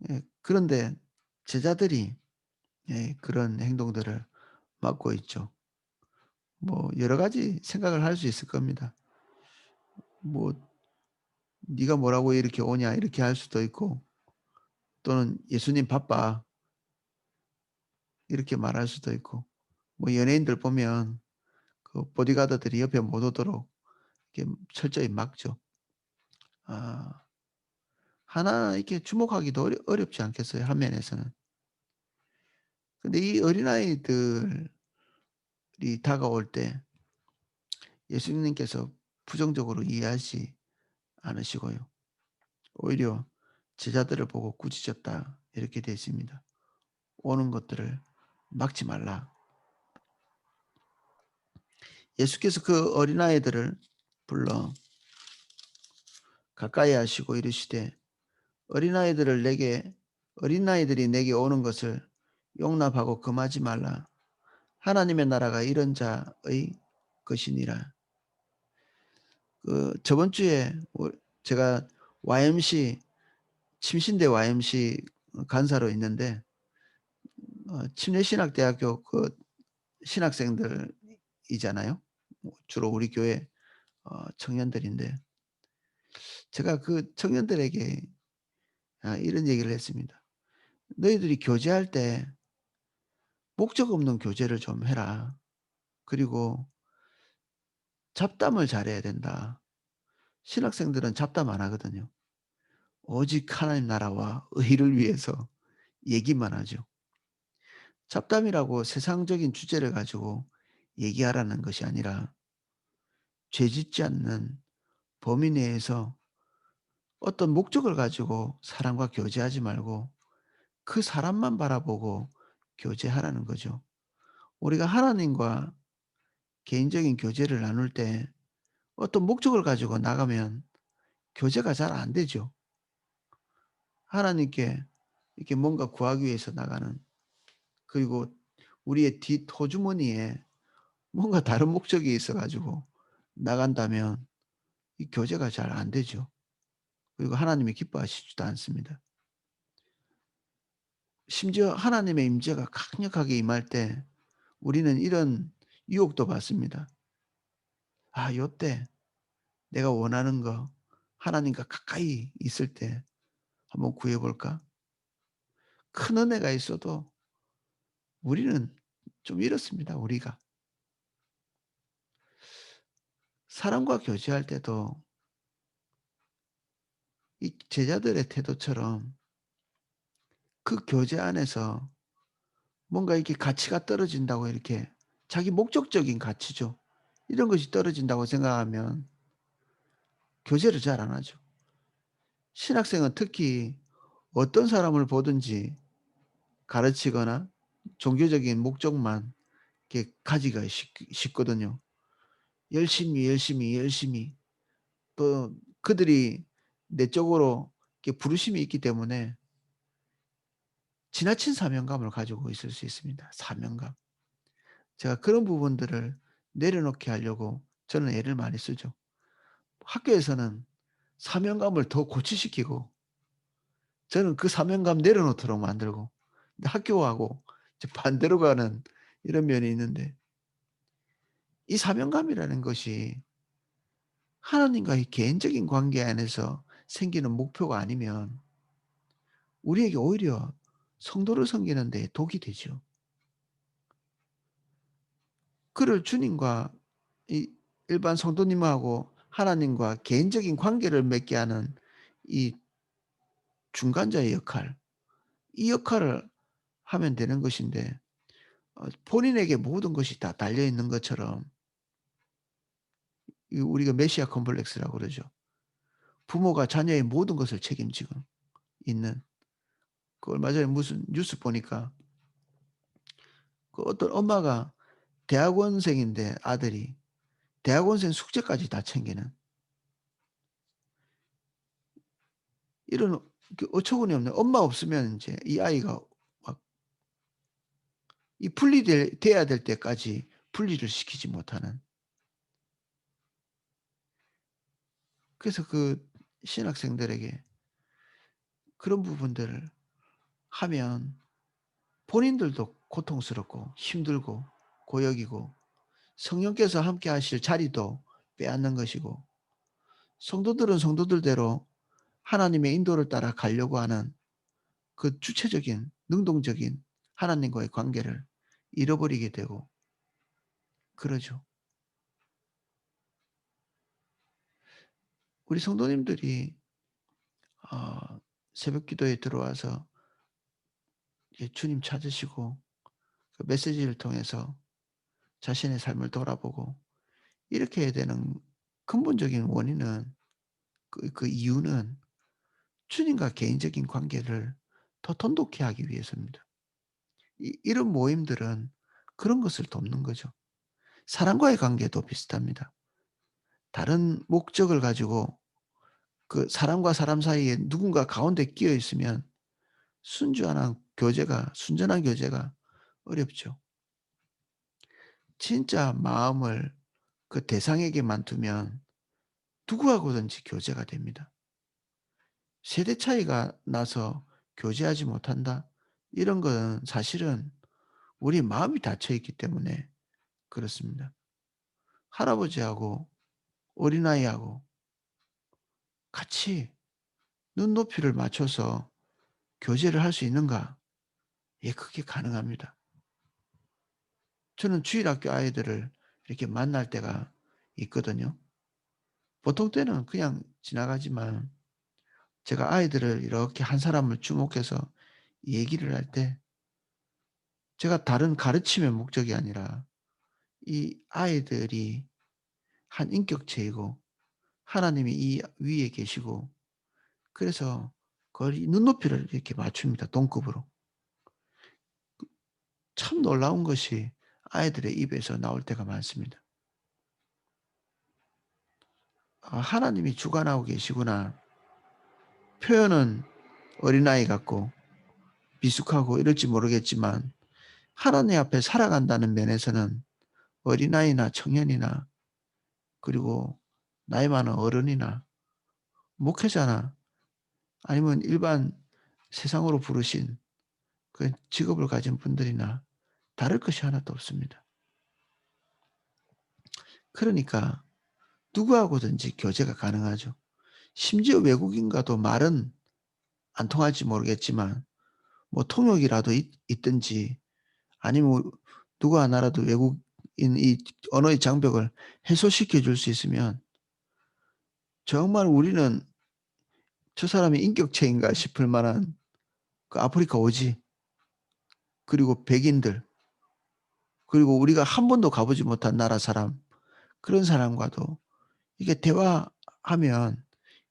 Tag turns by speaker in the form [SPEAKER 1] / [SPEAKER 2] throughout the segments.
[SPEAKER 1] 예, 그런데 제자들이 예, 그런 행동들을 맡고 있죠. 뭐 여러 가지 생각을 할 수 있을 겁니다. 뭐 "네가 뭐라고 이렇게 오냐." 이렇게 할 수도 있고, 또는 "예수님 바빠." 이렇게 말할 수도 있고, 뭐 연예인들 보면 그 보디가드들이 옆에 못 오도록 이렇게 철저히 막죠. 아, 하나 이렇게 주목하기도 어렵지 않겠어요, 화면에서는. 근데 이 어린아이들이 다가올 때 예수님께서 부정적으로 이해하지 않으시고요. 오히려 제자들을 보고 "꾸짖었다." 이렇게 되어 있습니다. 오는 것들을 막지 말라. 예수께서 그 어린아이들을 불러 가까이 하시고 이르시되 어린아이들을 내게 어린아이들이 내게 오는 것을 용납하고 금하지 말라. 하나님의 나라가 이런 자의 것이니라. 그 저번 주에 제가 YMC 침신대 YMC 간사로 있는데 침례신학대학교 그 신학생들이잖아요. 주로 우리 교회 청년들인데, 제가 그 청년들에게 이런 얘기를 했습니다. "너희들이 교제할 때 목적 없는 교제를 좀 해라. 그리고 잡담을 잘해야 된다." 신학생들은 잡담 안 하거든요. 오직 하나님 나라와 의를 위해서 얘기만 하죠. 잡담이라고 세상적인 주제를 가지고 얘기하라는 것이 아니라, 죄짓지 않는 범위 내에서 어떤 목적을 가지고 사람과 교제하지 말고 그 사람만 바라보고 교제하라는 거죠. 우리가 하나님과 개인적인 교제를 나눌 때 어떤 목적을 가지고 나가면 교제가 잘 안 되죠. 하나님께 이렇게 뭔가 구하기 위해서 나가는, 그리고 우리의 뒷호주머니에 뭔가 다른 목적이 있어 가지고 나간다면 이 교제가 잘 안 되죠. 그리고 하나님이 기뻐하시지도 않습니다. 심지어 하나님의 임재가 강력하게 임할 때 우리는 이런 유혹도 받습니다. '아, 요때 내가 원하는 거 하나님과 가까이 있을 때 한번 구해 볼까?' 큰 은혜가 있어도 우리는 좀 이렇습니다, 우리가. 사람과 교제할 때도 이 제자들의 태도처럼 그 교제 안에서 뭔가 이렇게 가치가 떨어진다고, 이렇게 자기 목적적인 가치죠. 이런 것이 떨어진다고 생각하면 교제를 잘 안 하죠. 신학생은 특히 어떤 사람을 보든지 가르치거나 종교적인 목적만 이렇게 가지기가 쉽거든요. 열심히, 열심히, 열심히, 또 그들이 내적으로 이렇게 부르심이 있기 때문에 지나친 사명감을 가지고 있을 수 있습니다, 사명감. 제가 그런 부분들을 내려놓게 하려고 저는 애를 많이 쓰죠. 학교에서는 사명감을 더 고취시키고 저는 그 사명감 내려놓도록 만들고, 근데 학교하고 이제 반대로 가는 이런 면이 있는데, 이 사명감이라는 것이 하나님과의 개인적인 관계 안에서 생기는 목표가 아니면 우리에게 오히려 성도를 섬기는 데 독이 되죠. 그를 주님과 이 일반 성도님하고 하나님과 개인적인 관계를 맺게 하는 이 중간자의 역할, 이 역할을 하면 되는 것인데, 본인에게 모든 것이 다 달려 있는 것처럼, 이 우리가 메시아 컴플렉스라고 그러죠. 부모가 자녀의 모든 것을 책임지고 있는, 그 얼마 전에 무슨 뉴스 보니까 그 어떤 엄마가 대학원생인데 아들이 대학원생 숙제까지 다 챙기는, 이런 그 어처구니 없는, 엄마 없으면 인제 이 아이가 막 이 돼야 될 때까지 분리를 시키지 못하는. 그래서 그 신학생들에게 그런 부분들을 하면 본인들도 고통스럽고 힘들고 고역이고 성령께서 함께 하실 자리도 빼앗는 것이고 성도들은 성도들대로 하나님의 인도를 따라 가려고 하는 그 주체적인 능동적인 하나님과의 관계를 잃어버리게 되고 그러죠. 우리 성도님들이 어 새벽 기도에 들어와서 주님 찾으시고 그 메시지를 통해서 자신의 삶을 돌아보고 이렇게 해야 되는 근본적인 원인은 그 이유는 주님과 개인적인 관계를 더 돈독히 하기 위해서입니다. 이런 모임들은 그런 것을 돕는 거죠. 사람과의 관계도 비슷합니다. 다른 목적을 가지고 그 사람과 사람 사이에 누군가 가운데 끼어 있으면 순전한 교제가 어렵죠. 진짜 마음을 그 대상에게만 두면 누구하고든지 교제가 됩니다. 세대 차이가 나서 교제하지 못한다? 이런 건 사실은 우리 마음이 닫혀 있기 때문에 그렇습니다. 할아버지하고 어린아이하고 같이 눈높이를 맞춰서 교제를 할 수 있는가? 예, 그게 가능합니다. 저는 주일학교 아이들을 이렇게 만날 때가 있거든요. 보통 때는 그냥 지나가지만 제가 아이들을 이렇게 한 사람을 주목해서 얘기를 할 때 제가 다른 가르침의 목적이 아니라 이 아이들이 한 인격체이고 하나님이 이 위에 계시고 그래서 거의 눈높이를 이렇게 맞춥니다, 동급으로. 참 놀라운 것이 아이들의 입에서 나올 때가 많습니다. '아 하나님이 주관하고 계시구나.' 표현은 어린아이 같고 미숙하고 이럴지 모르겠지만 하나님 앞에 살아간다는 면에서는 어린아이나 청년이나 그리고 나이 많은 어른이나 목회자나 아니면 일반 세상으로 부르신 그 직업을 가진 분들이나 다를 것이 하나도 없습니다. 그러니까 누구하고든지 교제가 가능하죠. 심지어 외국인과도 말은 안 통할지 모르겠지만 뭐 통역이라도 있든지 아니면 누구 하나라도 외국인 이 언어의 장벽을 해소시켜 줄 수 있으면 정말 우리는 '저 사람이 인격체인가?' 싶을 만한 그 아프리카 오지 그리고 백인들 그리고 우리가 한 번도 가 보지 못한 나라 사람 그런 사람과도 이게 대화하면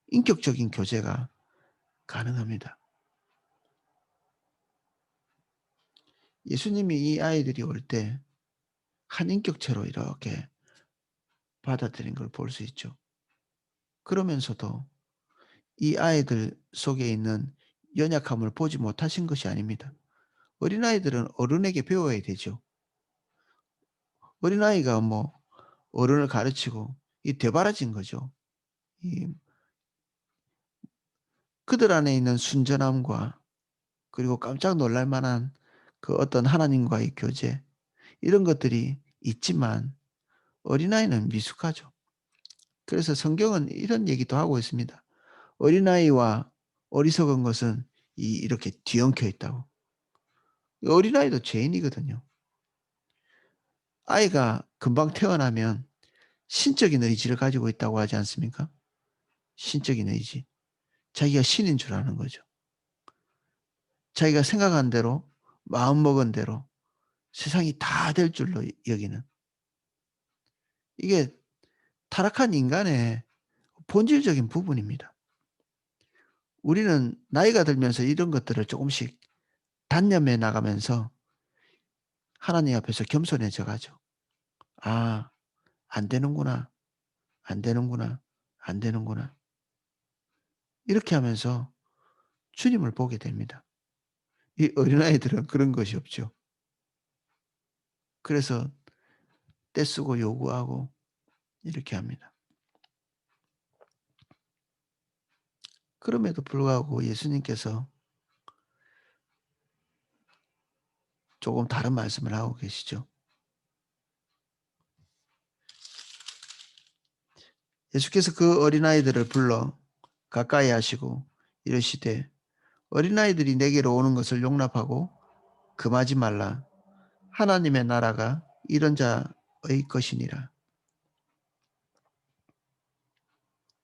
[SPEAKER 1] 인격적인 교제가 가능합니다. 예수님이 이 아이들이 올 때 한 인격체로 이렇게 받아들인 걸 볼 수 있죠. 그러면서도 이 아이들 속에 있는 연약함을 보지 못하신 것이 아닙니다. 어린아이들은 어른에게 배워야 되죠. 어린아이가 뭐 어른을 가르치고 이 되바라진 거죠. 이 그들 안에 있는 순전함과 그리고 깜짝 놀랄 만한 그 어떤 하나님과의 교제 이런 것들이 있지만 어린아이는 미숙하죠. 그래서 성경은 이런 얘기도 하고 있습니다. 어린아이와 어리석은 것은 이렇게 뒤엉켜 있다고. 어린아이도 죄인이거든요. 아이가 금방 태어나면 신적인 의지를 가지고 있다고 하지 않습니까? 신적인 의지. 자기가 신인 줄 아는 거죠. 자기가 생각한 대로 마음먹은 대로 세상이 다 될 줄로 여기는. 이게 타락한 인간의 본질적인 부분입니다. 우리는 나이가 들면서 이런 것들을 조금씩 단념해 나가면서 하나님 앞에서 겸손해져 가죠. '아 안 되는구나. 안 되는구나. 안 되는구나.' 이렇게 하면서 주님을 보게 됩니다. 이 어린아이들은 그런 것이 없죠. 그래서 떼쓰고 요구하고 이렇게 합니다. 그럼에도 불구하고 예수님께서 조금 다른 말씀을 하고 계시죠. 예수께서 그 어린아이들을 불러 가까이 하시고 이르시되 어린아이들이 내게로 오는 것을 용납하고 금하지 말라. 하나님의 나라가 이런 자의 것이니라.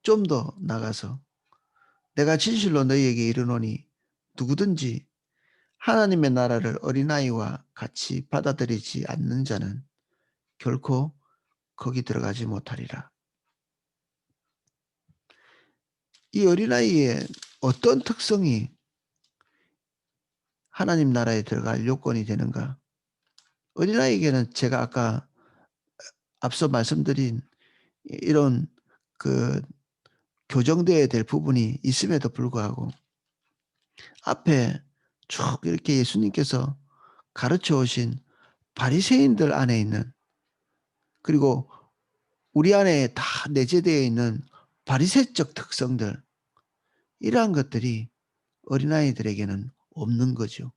[SPEAKER 1] 좀 더 나가서 내가 진실로 너희에게 이르노니 누구든지 하나님의 나라를 어린아이와 같이 받아들이지 않는 자는 결코 거기 들어가지 못하리라. 이 어린아이의 어떤 특성이 하나님 나라에 들어갈 요건이 되는가? 어린아이에게는 제가 아까 앞서 말씀드린 이런 그 교정되어야 될 부분이 있음에도 불구하고 앞에 쭉 이렇게 예수님께서 가르쳐 오신 바리새인들 안에 있는, 그리고 우리 안에 다 내재되어 있는 바리새적 특성들, 이러한 것들이 어린아이들에게는 없는 거죠.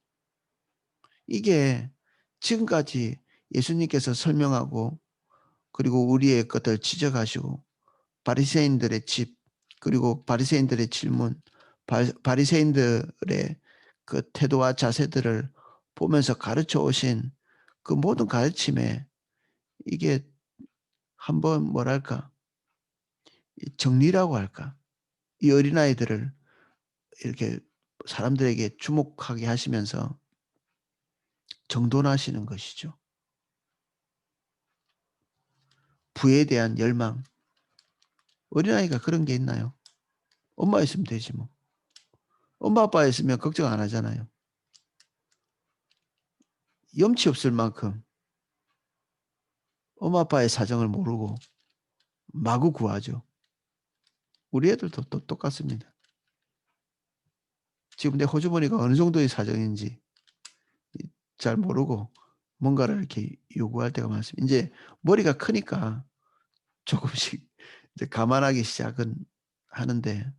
[SPEAKER 1] 이게 지금까지 예수님께서 설명하고 그리고 우리의 것들 지적하시고 바리새인들의 집, 그리고 바리새인들의 질문, 바리새인들의 그 태도와 자세들을 보면서 가르쳐 오신 그 모든 가르침에 이게 한번 뭐랄까 정리라고 할까, 이 어린아이들을 이렇게 사람들에게 주목하게 하시면서 정돈하시는 것이죠. 부에 대한 열망. 어린아이가 그런 게 있나요? 엄마 있으면 되지 뭐. 엄마 아빠 있으면 걱정 안 하잖아요. 염치 없을 만큼 엄마 아빠의 사정을 모르고 마구 구하죠. 우리 애들도 또 똑같습니다. 지금 내 호주머니가 어느 정도의 사정인지 잘 모르고 뭔가를 이렇게 요구할 때가 많습니다. 이제 머리가 크니까 조금씩 이제 감안하기 시작은 하는데,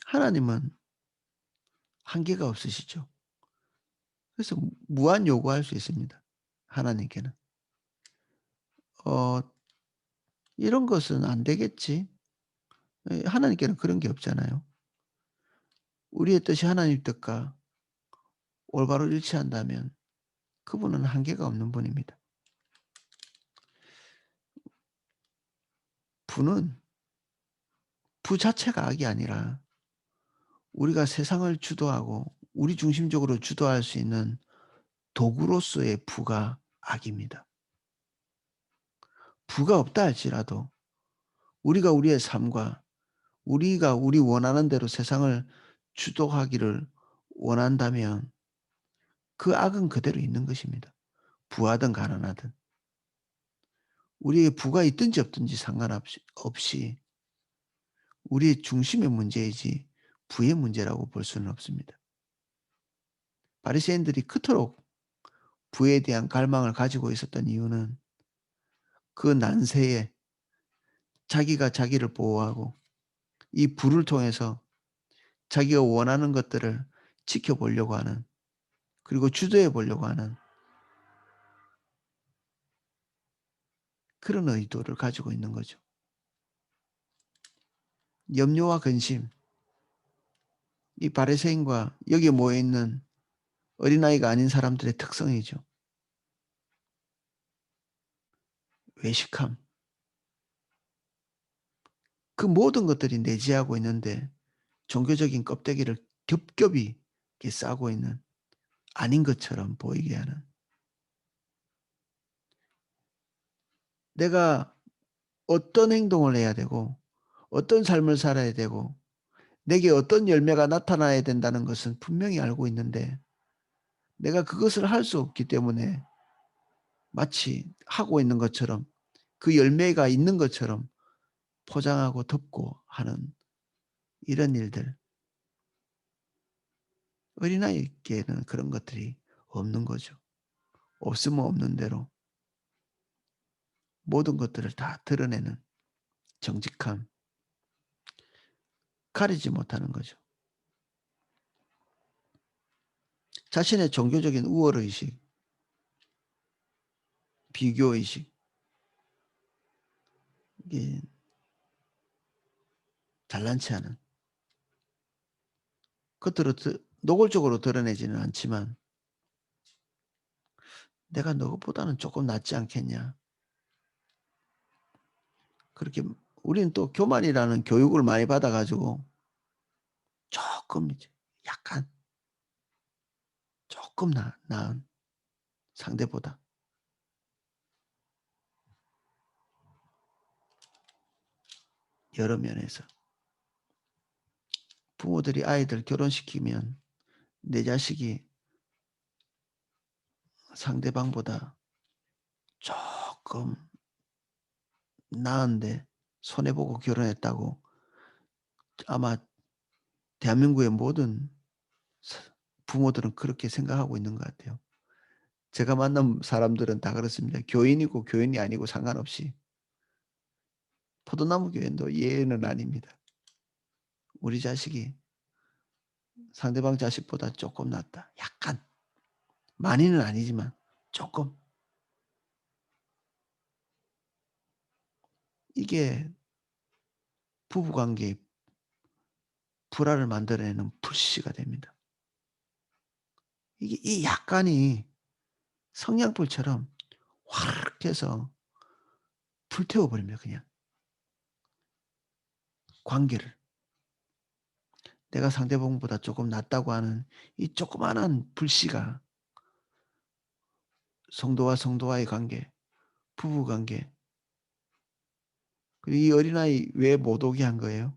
[SPEAKER 1] 하나님은 한계가 없으시죠. 그래서 무한 요구할 수 있습니다. 하나님께는. 어 이런 것은 안 되겠지. 예, 하나님께는 그런 게 없잖아요. 우리의 뜻이 하나님 뜻과 올바로 일치한다면 그분은 한계가 없는 분입니다. 부는 부 자체가 악이 아니라 우리가 세상을 주도하고 우리 중심적으로 주도할 수 있는 도구로서의 부가 악입니다. 부가 없다 할지라도 우리가 우리의 삶과 우리가 우리 원하는 대로 세상을 주도하기를 원한다면 그 악은 그대로 있는 것입니다. 부하든 가난하든. 우리의 부가 있든지 없든지 상관없이 우리의 중심의 문제이지 부의 문제라고 볼 수는 없습니다. 바리새인들이 그토록 부에 대한 갈망을 가지고 있었던 이유는 그 난세에 자기가 자기를 보호하고 이 부를 통해서 자기가 원하는 것들을 지켜보려고 하는, 그리고 주도해 보려고 하는 그런 의도를 가지고 있는 거죠. 염려와 근심, 이 바리새인과 여기에 모여 있는 어린아이가 아닌 사람들의 특성이죠. 외식함. 그 모든 것들이 내재하고 있는데 종교적인 껍데기를 겹겹이 이렇게 싸고 있는, 아닌 것처럼 보이게 하는. 내가 어떤 행동을 해야 되고 어떤 삶을 살아야 되고 내게 어떤 열매가 나타나야 된다는 것은 분명히 알고 있는데 내가 그것을 할 수 없기 때문에 마치 하고 있는 것처럼, 그 열매가 있는 것처럼 포장하고 덮고 하는 이런 일들. 어린아이에게는 그런 것들이 없는 거죠. 없으면 없는 대로 모든 것들을 다 드러내는 정직함, 가리지 못하는 거죠. 자신의 종교적인 우월의식, 비교의식, 이게 잘난치 않은, 겉으로 노골적으로 드러내지는 않지만 '내가 너것보다는 조금 낫지 않겠냐.' 그렇게 우리는 또 교만이라는 교육을 많이 받아 가지고 쪼끔 이제 약간 쪼끔 나은 상대보다 여러 면에서 부모들이 아이들 결혼시키면 내 자식이 상대방보다 쪼끔 나은데 손해 보고 결혼했다고 아마 대한민국의 모든 사 부모들은 그렇게 생각하고 있는 것 같아요. 제가 만난 사람들은 다 그렇습니다. 교인이고 교인이 아니고 상관없이. 포도나무 교인도 예외는 아닙니다. 우리 자식이 상대방 자식보다 쪼끔 낫다. 약간. 많이는 아니지만 쪼끔. 이게 부부 관계의 불화를 만들어내는 불씨가 됩니다. 이게 이 약간이 성냥불처럼 화르륵 해서 불태워 버립니다 그냥 관계를. 내가 상대방보다 조금 낫다고 하는 이 조그마한 불씨가 성도와 성도와의 관계, 부부 관계, 그리고 이 어린아이 왜 못 오게 한 거예요?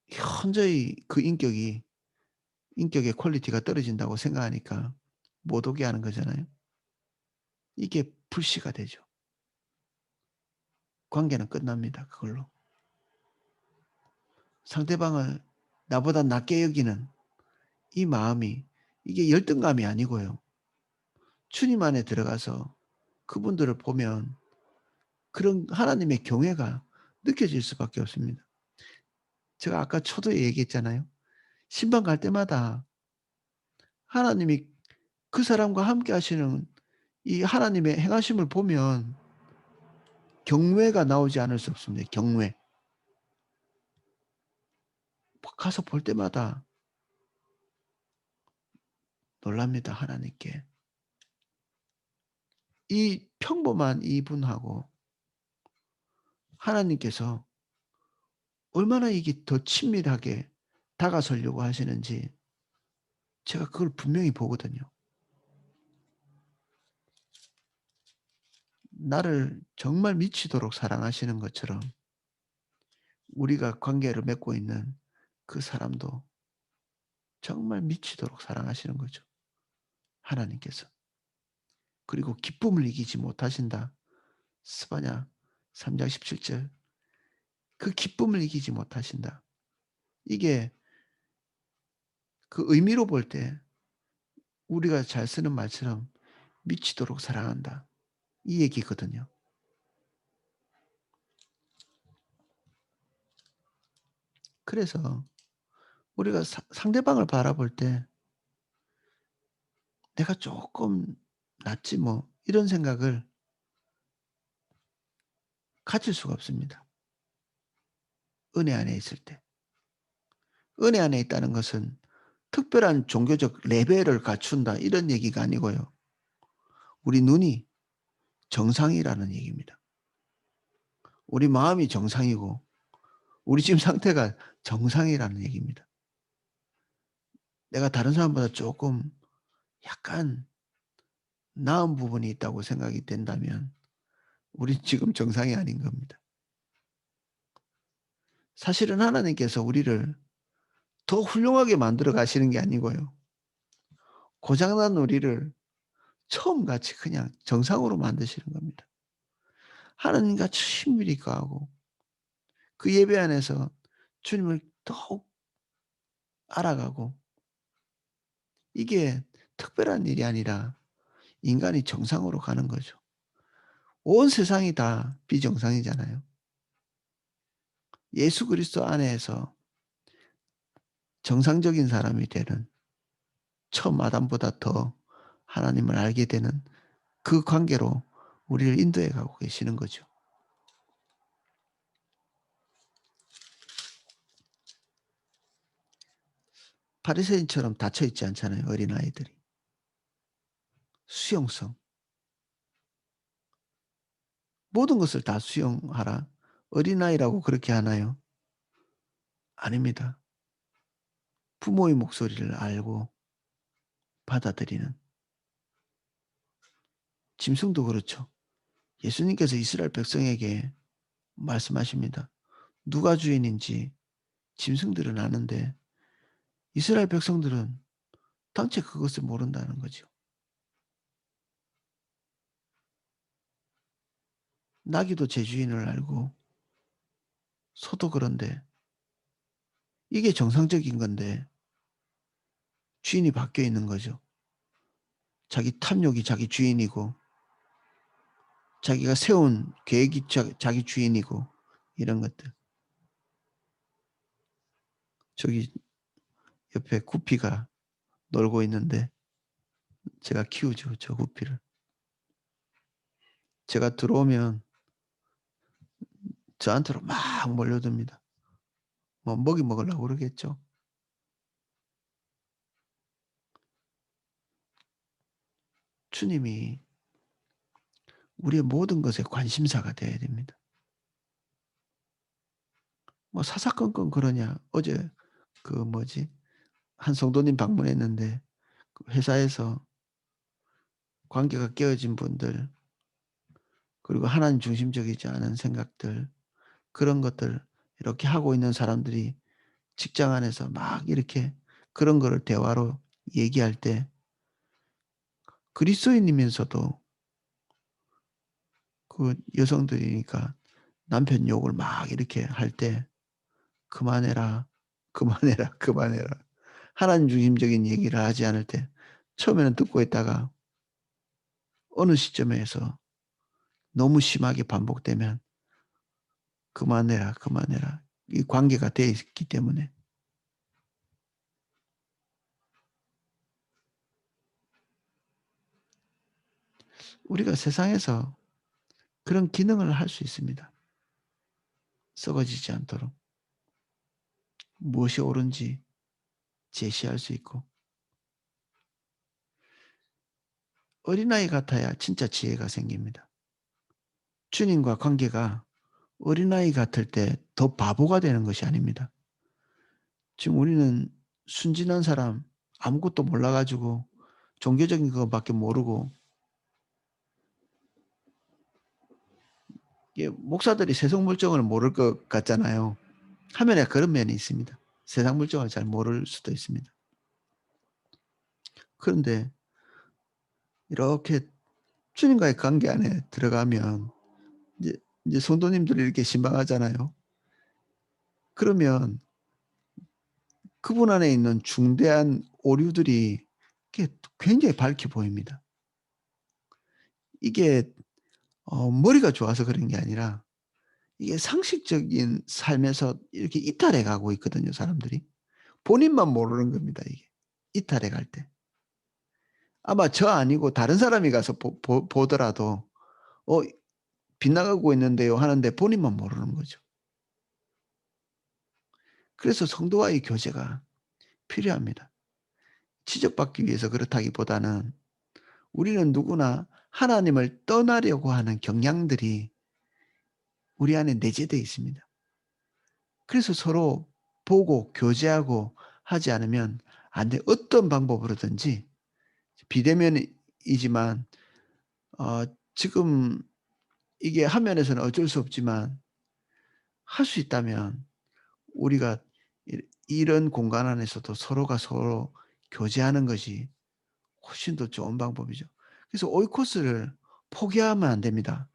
[SPEAKER 1] 현저히 그 인격의 퀄리티가 떨어진다고 생각하니까 못 오게 하는 거잖아요. 이게 불씨가 되죠. 관계는 끝납니다 그걸로. 상대방을 나보다 낮게 여기는 이 마음이 이게 열등감이 아니고요. 주님 안에 들어가서 그분들을 보면 그런 하나님의 경외가 느껴질 수밖에 없습니다. 제가 아까 초도에 얘기했잖아요. 신방 갈 때마다 하나님이 그 사람과 함께 하시는 이 하나님의 행하심을 보면 경외가 나오지 않을 수 없습니다. 경외. 가서 볼 때마다 놀랍니다, 하나님께. 이 평범한 이분하고 하나님께서 얼마나 이게 더 친밀하게 다가서려고 하시는지 제가 그걸 분명히 보거든요. 나를 정말 미치도록 사랑하시는 것처럼 우리가 관계를 맺고 있는 그 사람도 정말 미치도록 사랑하시는 거죠, 하나님께서. 그리고 기쁨을 이기지 못하신다. 스바냐 3장 17 절. 그 기쁨을 이기지 못하신다. 이게 그 의미로 볼 때 우리가 잘 쓰는 말처럼 미치도록 사랑한다. 이 얘기거든요. 그래서 우리가 상대방을 바라볼 때 '내가 쪼끔 낫지 뭐.' 이런 생각을 가질 수가 없습니다, 은혜 안에 있을 때. 은혜 안에 있다는 것은 특별한 종교적 레벨을 갖춘다 이런 얘기가 아니고요. 우리 눈이 정상이라는 얘기입니다. 우리 마음이 정상이고 우리 지금 상태가 정상이라는 얘기입니다. 내가 다른 사람보다 쪼끔 약간 나은 부분이 있다고 생각이 된다면 우린 지금 정상이 아닌 겁니다. 사실은 하나님께서 우리를 더 훌륭하게 만들어 가시는 게 아니고요. 고장 난 우리를 처음같이 그냥 정상으로 만드시는 겁니다. 하나님과 친밀히 거하고 그 예배 안에서 주님을 더욱 알아가고 이게 특별한 일이 아니라 인간이 정상으로 가는 거죠. 온 세상이 다 비정상이잖아요. 예수 그리스도 안에서 정상적인 사람이 되는 처음 아담보다 더 하나님을 알게 되는 그 관계로 우리를 인도해 가고 계시는 거죠. 바리새인처럼 닫혀 있지 않잖아요, 어린아이들이. 수용성. 모든 것을 다 수용하라. 어린아이라고 그렇게 하나요? 아닙니다. 부모의 목소리를 알고 받아들이는. 짐승도 그렇죠. 예수님께서 이스라엘 백성에게 말씀하십니다. 누가 주인인지 짐승들은 아는데 이스라엘 백성들은 당최 그것을 모른다는 거죠. 나귀도 제 주인을 알고 소도 그런데 이게 정상적인 건데 주인이 바뀌어 있는 거죠. 자기 탐욕이 자기 주인이고 자기가 세운 계획이 자기 주인이고 이런 것들. 저기 옆에 구피가 놀고 있는데 제가 키우죠, 저 구피를. 제가 들어오면 저한테로 막 몰려듭니다. 뭐 먹이 먹으려고 그러겠죠. 주님이 우리의 모든 것에 관심사가 되어야 됩니다. 뭐 사사건건 그러냐. 어제 그 뭐지? 한 성도님 방문했는데 그 회사에서 관계가 깨어진 분들 그리고 하나님 중심적이지 않은 생각들 그런 것들 이렇게 하고 있는 사람들이 직장 안에서 막 이렇게 그런 거를 대화로 얘기할 때 그리스도인이면서도 그 여성들이니까 남편 욕을 막 이렇게 할 때 "그만해라. 그만해라. 그만해라." 하나님 중심적인 얘기를 하지 않을 때 처음에는 듣고 있다가 어느 시점에서 너무 심하게 반복되면 "그만해라, 그만해라." 이 관계가 돼 있기 때문에 우리가 세상에서 그런 기능을 할 수 있습니다. 썩어지지 않도록 무엇이 옳은지 제시할 수 있고 어린아이 같아야 진짜 지혜가 생깁니다. 주님과 관계가 어린아이 같을 때 더 바보가 되는 것이 아닙니다. 지금 우리는 순진한 사람 아무것도 몰라 가지고 종교적인 것밖에 모르고 이게 목사들이 세속 물정을 모를 것 같잖아요. 화면에 그런 면이 있습니다. 세상 물정을 잘 모를 수도 있습니다. 그런데 이렇게 주님과의 관계 안에 들어가면 이제 성도님들이 이렇게 신방하잖아요. 그러면 그분 안에 있는 중대한 오류들이 이게 굉장히 밝게 보입니다. 이게 머리가 좋아서 그런 게 아니라 이게 상식적인 삶에서 이렇게 이탈해 가고 있거든요, 사람들이. 본인만 모르는 겁니다, 이게. 이탈해 갈 때. 아마 저 아니고 다른 사람이 가서 보더라도 "어 빗나가고 있는데요." 하는데 본인만 모르는 거죠. 그래서 성도와의 교제가 필요합니다. 지적받기 위해서 그렇다기보다는 우리는 누구나 하나님을 떠나려고 하는 경향들이 우리 안에 내재되어 있습니다. 그래서 서로 보고 교제하고 하지 않으면 안 돼. 어떤 방법으로든지 비대면이지만 어 지금 이게 화면에서는 어쩔 수 없지만 할 수 있다면 우리가 이런 공간 안에서도 서로가 서로 교제하는 것이 훨씬 더 좋은 방법이죠. 그래서 오이코스를 포기하면 안 됩니다.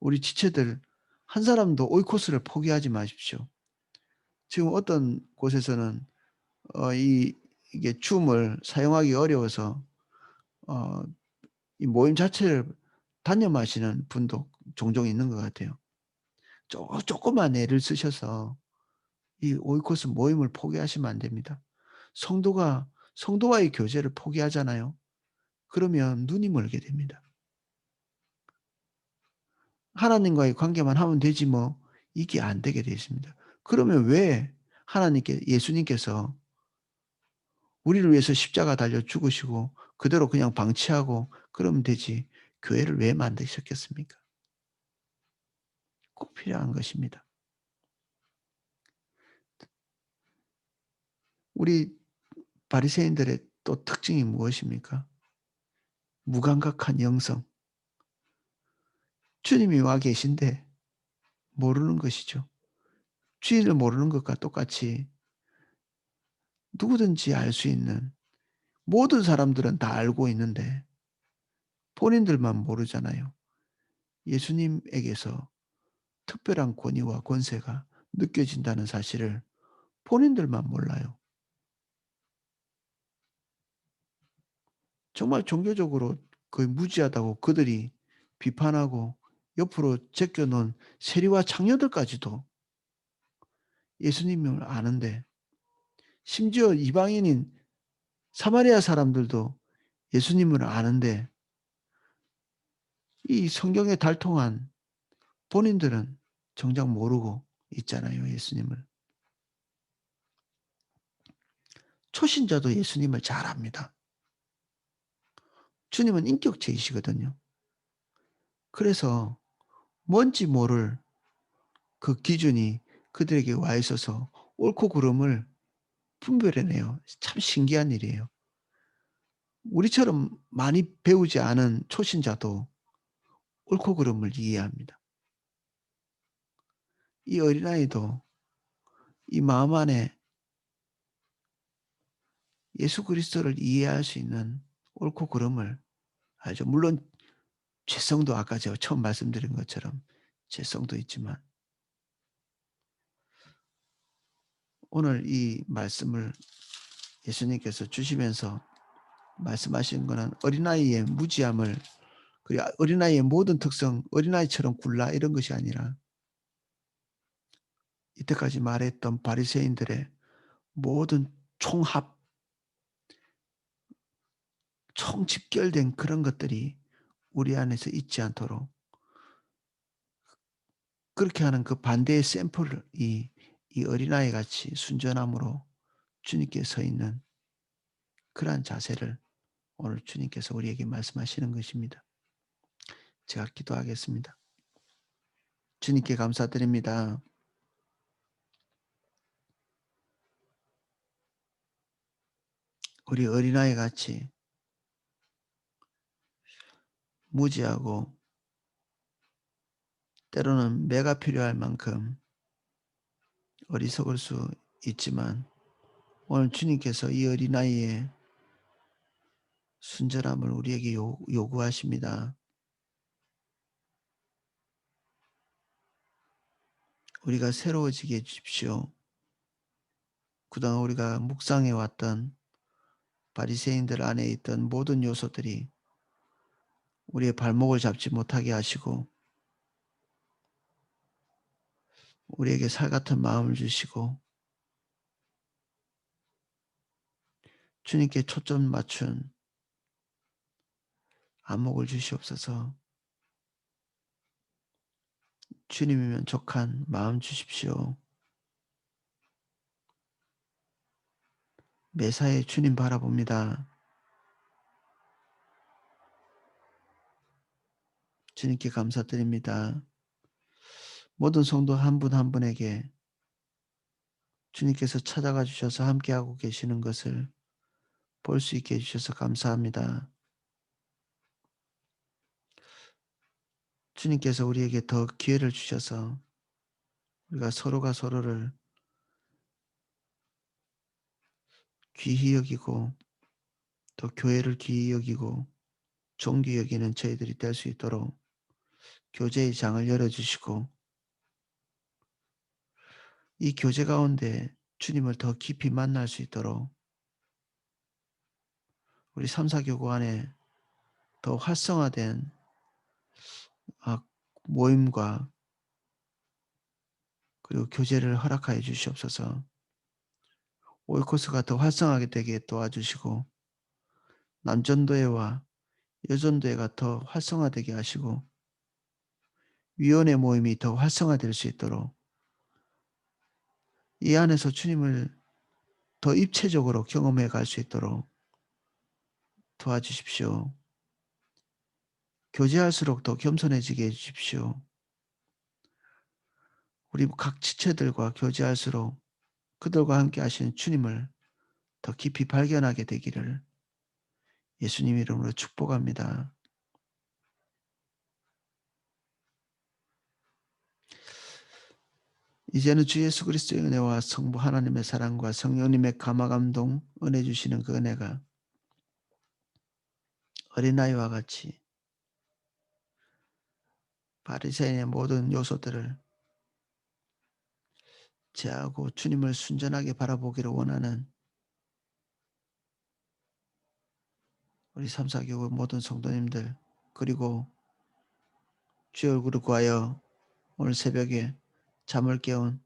[SPEAKER 1] 우리 지체들 한 사람도 오이코스를 포기하지 마십시오. 지금 어떤 곳에서는 이게 줌을 사용하기 어려워서 어 이 모임 자체를 단념하시는 분도 종종 있는 것 같아요. 조그만 애를 쓰셔서 이 오이코스 모임을 포기하시면 안 됩니다. 성도가 성도와의 교제를 포기하잖아요. 그러면 눈이 멀게 됩니다. 하나님과의 관계만 하면 되지 뭐 이게 안 되게 되어 있습니다. 그러면 왜 예수님께서 우리를 위해서 십자가 달려 죽으시고 그대로 그냥 방치하고 그러면 되지 교회를 왜 만드셨겠습니까? 꼭 필요한 것입니다. 우리 바리새인들의 또 특징이 무엇입니까? 무감각한 영성. 주님이 와 계신데 모르는 것이죠. 주인을 모르는 것과 똑같이 누구든지 알 수 있는 모든 사람들은 다 알고 있는데 본인들만 모르잖아요. 예수님에게서 특별한 권위와 권세가 느껴진다는 사실을 본인들만 몰라요. 정말 종교적으로 거의 무지하다고 그들이 비판하고 옆으로 제껴 놓은 세리와 창녀들까지도 예수님을 아는데 심지어 이방인인 사마리아 사람들도 예수님을 아는데 이 성경에 달통한 본인들은 정작 모르고 있잖아요, 예수님을. 초신자도 예수님을 잘 압니다. 주님은 인격체이시거든요. 그래서 뭔지 모를 그 기준이 그들에게 와 있어서 옳고 그름을 분별해내요. 참 신기한 일이에요. 우리처럼 많이 배우지 않은 초신자도 옳고 그름을 이해합니다. 이 어린아이도 이 마음 안에 예수 그리스도를 이해할 수 있는 옳고 그름을 알죠. 물론 죄성도 아까 제가 처음 말씀드린 것처럼 죄성도 있지만 오늘 이 말씀을 예수님께서 주시면서 말씀하신 거는 어린아이의 무지함을 그리고 어린아이의 모든 특성, 어린아이처럼 굴라 이런 것이 아니라 이때까지 말했던 바리새인들의 모든 총합, 총집결된 그런 것들이 우리 안에서 있지 않도록 그렇게 하는 그 반대의 샘플을 이 어린아이 같이 순전함으로 주님께 서 있는 그러한 자세를 오늘 주님께서 우리에게 말씀하시는 것입니다. 제가 기도하겠습니다. 주님께 감사드립니다. 우리 어린아이 같이 무지하고 때로는 매가 필요할 만큼 어리석을 수 있지만 오늘 주님께서 이 어린아이의 순전함을 우리에게 요구하십니다. 우리가 새로워지게 해 주십시오. 그동안 우리가 묵상해 왔던 바리새인들 안에 있던 모든 요소들이 우리의 발목을 잡지 못하게 하시고 우리에게 살 같은 마음을 주시고 주님께 초점 맞춘 안목을 주시옵소서. 주님이면 족한 마음 주십시오. 매사에 주님 바라봅니다. 주님께 감사드립니다. 모든 성도 한 분 한 분에게 주님께서 찾아가 주셔서 함께하고 계시는 것을 볼 수 있게 해 주셔서 감사합니다. 주님께서 우리에게 더 기회를 주셔서 우리가 서로가 서로를 귀히 여기고 또 교회를 귀히 여기고 존귀 여기는 저희들이 될 수 있도록 교제의 장을 열어주시고 이 교제 가운데 주님을 더 깊이 만날 수 있도록 우리 삼사교구 안에 더 활성화된 아 모임과 그리고 교제를 허락하여 주시옵소서. 오이코스가 더 활성화하게 되게 도와주시고 남전도회와 여전도회가 더 활성화되게 하시고 위원회 모임이 더 활성화될 수 있도록 이 안에서 주님을 더 입체적으로 경험해 갈 수 있도록 도와주십시오. 교제할수록 더 겸손해지게 해 주십시오. 우리 각 지체들과 교제할수록 그들과 함께 하시는 주님을 더 깊이 발견하게 되기를 예수님 이름으로 축복합니다. 이제는 주 예수 그리스도의 은혜와 성부 하나님의 사랑과 성령님의 감화 감동 은혜 주시는 그 은혜가 어린아이와 같이 바리새인의 모든 요소들을 제하고 주님을 순전하게 바라보기를 원하는 우리 삼사교회 모든 성도님들 그리고 주의 얼굴을 구하여 오늘 새벽에 잠을 깨운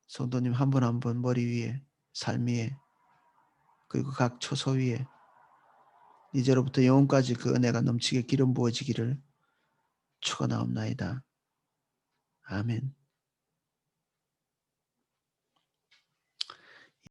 [SPEAKER 1] 성도님 한 분 한 분 머리 위에 삶 위에 그리고 각 처소 위에 이제로부터 영원까지 그 은혜가 넘치게 기름 부어지기를 축원하옵나이다. 아멘.